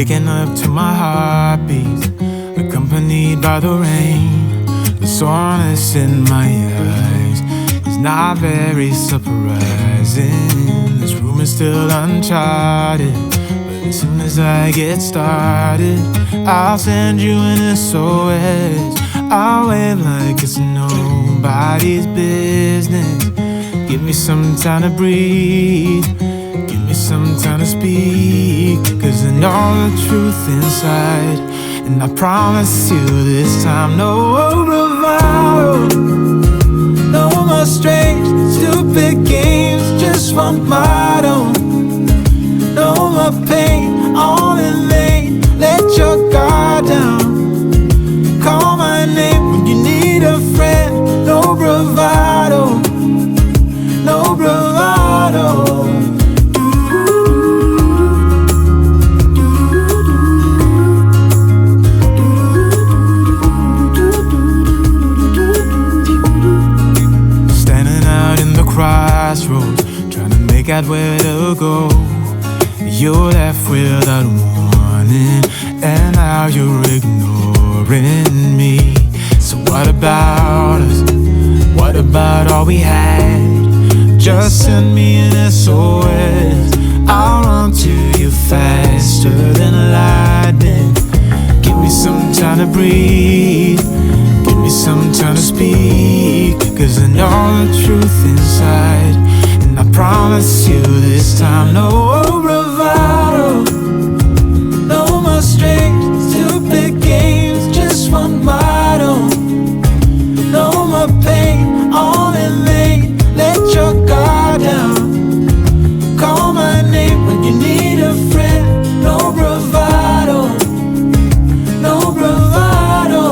waking up to my heartbeat, accompanied by the rain. The soreness in my eyes is not very surprising. This room is still uncharted, but as soon as I get started, I'll send you an SOS. I'll wave like it's nobody's business. Give me some time to breathe, give me some time to speak, 'cause I know the truth inside, and I promise you this time, no bravado, no more strange, stupid games, just one motto. No more pain, all in vain, let your guard down. Call my name when you need a friend. No bravado, no bravado. Standing out in the crossroads, trying to make out where to go. You're left without warning, and now you're ignoring me. So what about us? What about all we had? Just send me an SOS. I'll run to you faster than lightning. Give me some time to breathe, give me some time to speak, 'cause I know the truth inside, and I promise you this time, no bravado, no more strange, stupid games, just one motto. No more pain, all in vain, let your guard down. Call my name when you need a friend. No bravado, no bravado.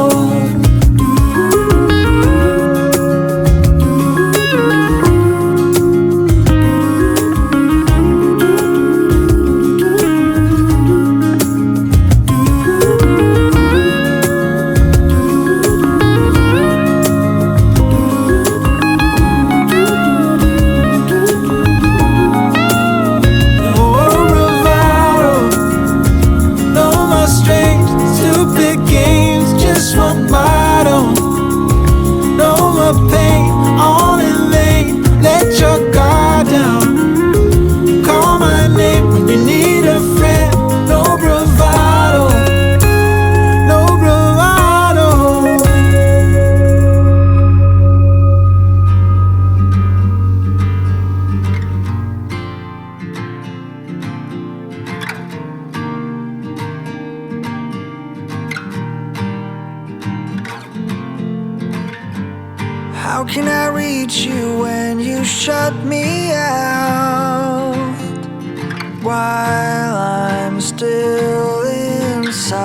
How can I reach you when you shut me out, while I'm still inside?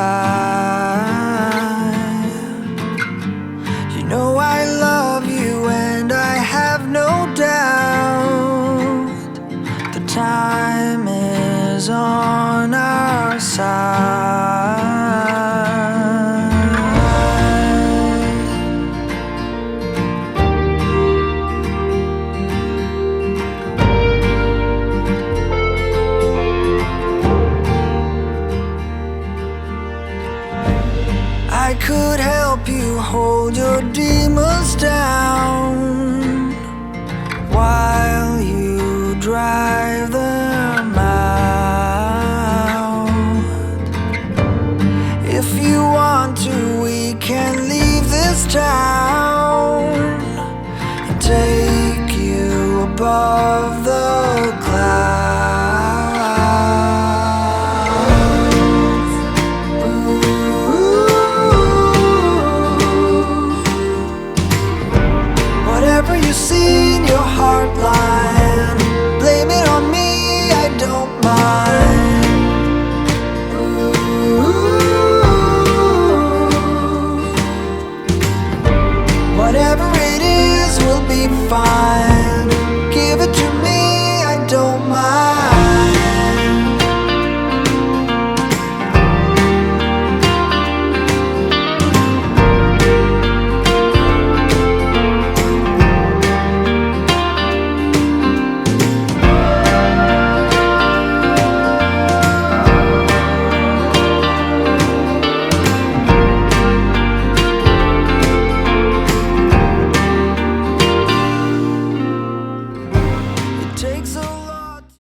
You know I love you and I have no doubt. The time is on our side. I could help you hold your demons down, while you drive them out. If you want to, we can leave this town and take you above the clouds. See in your heart line, blame it on me, I don't mind. Whatever it is, we'll be fine.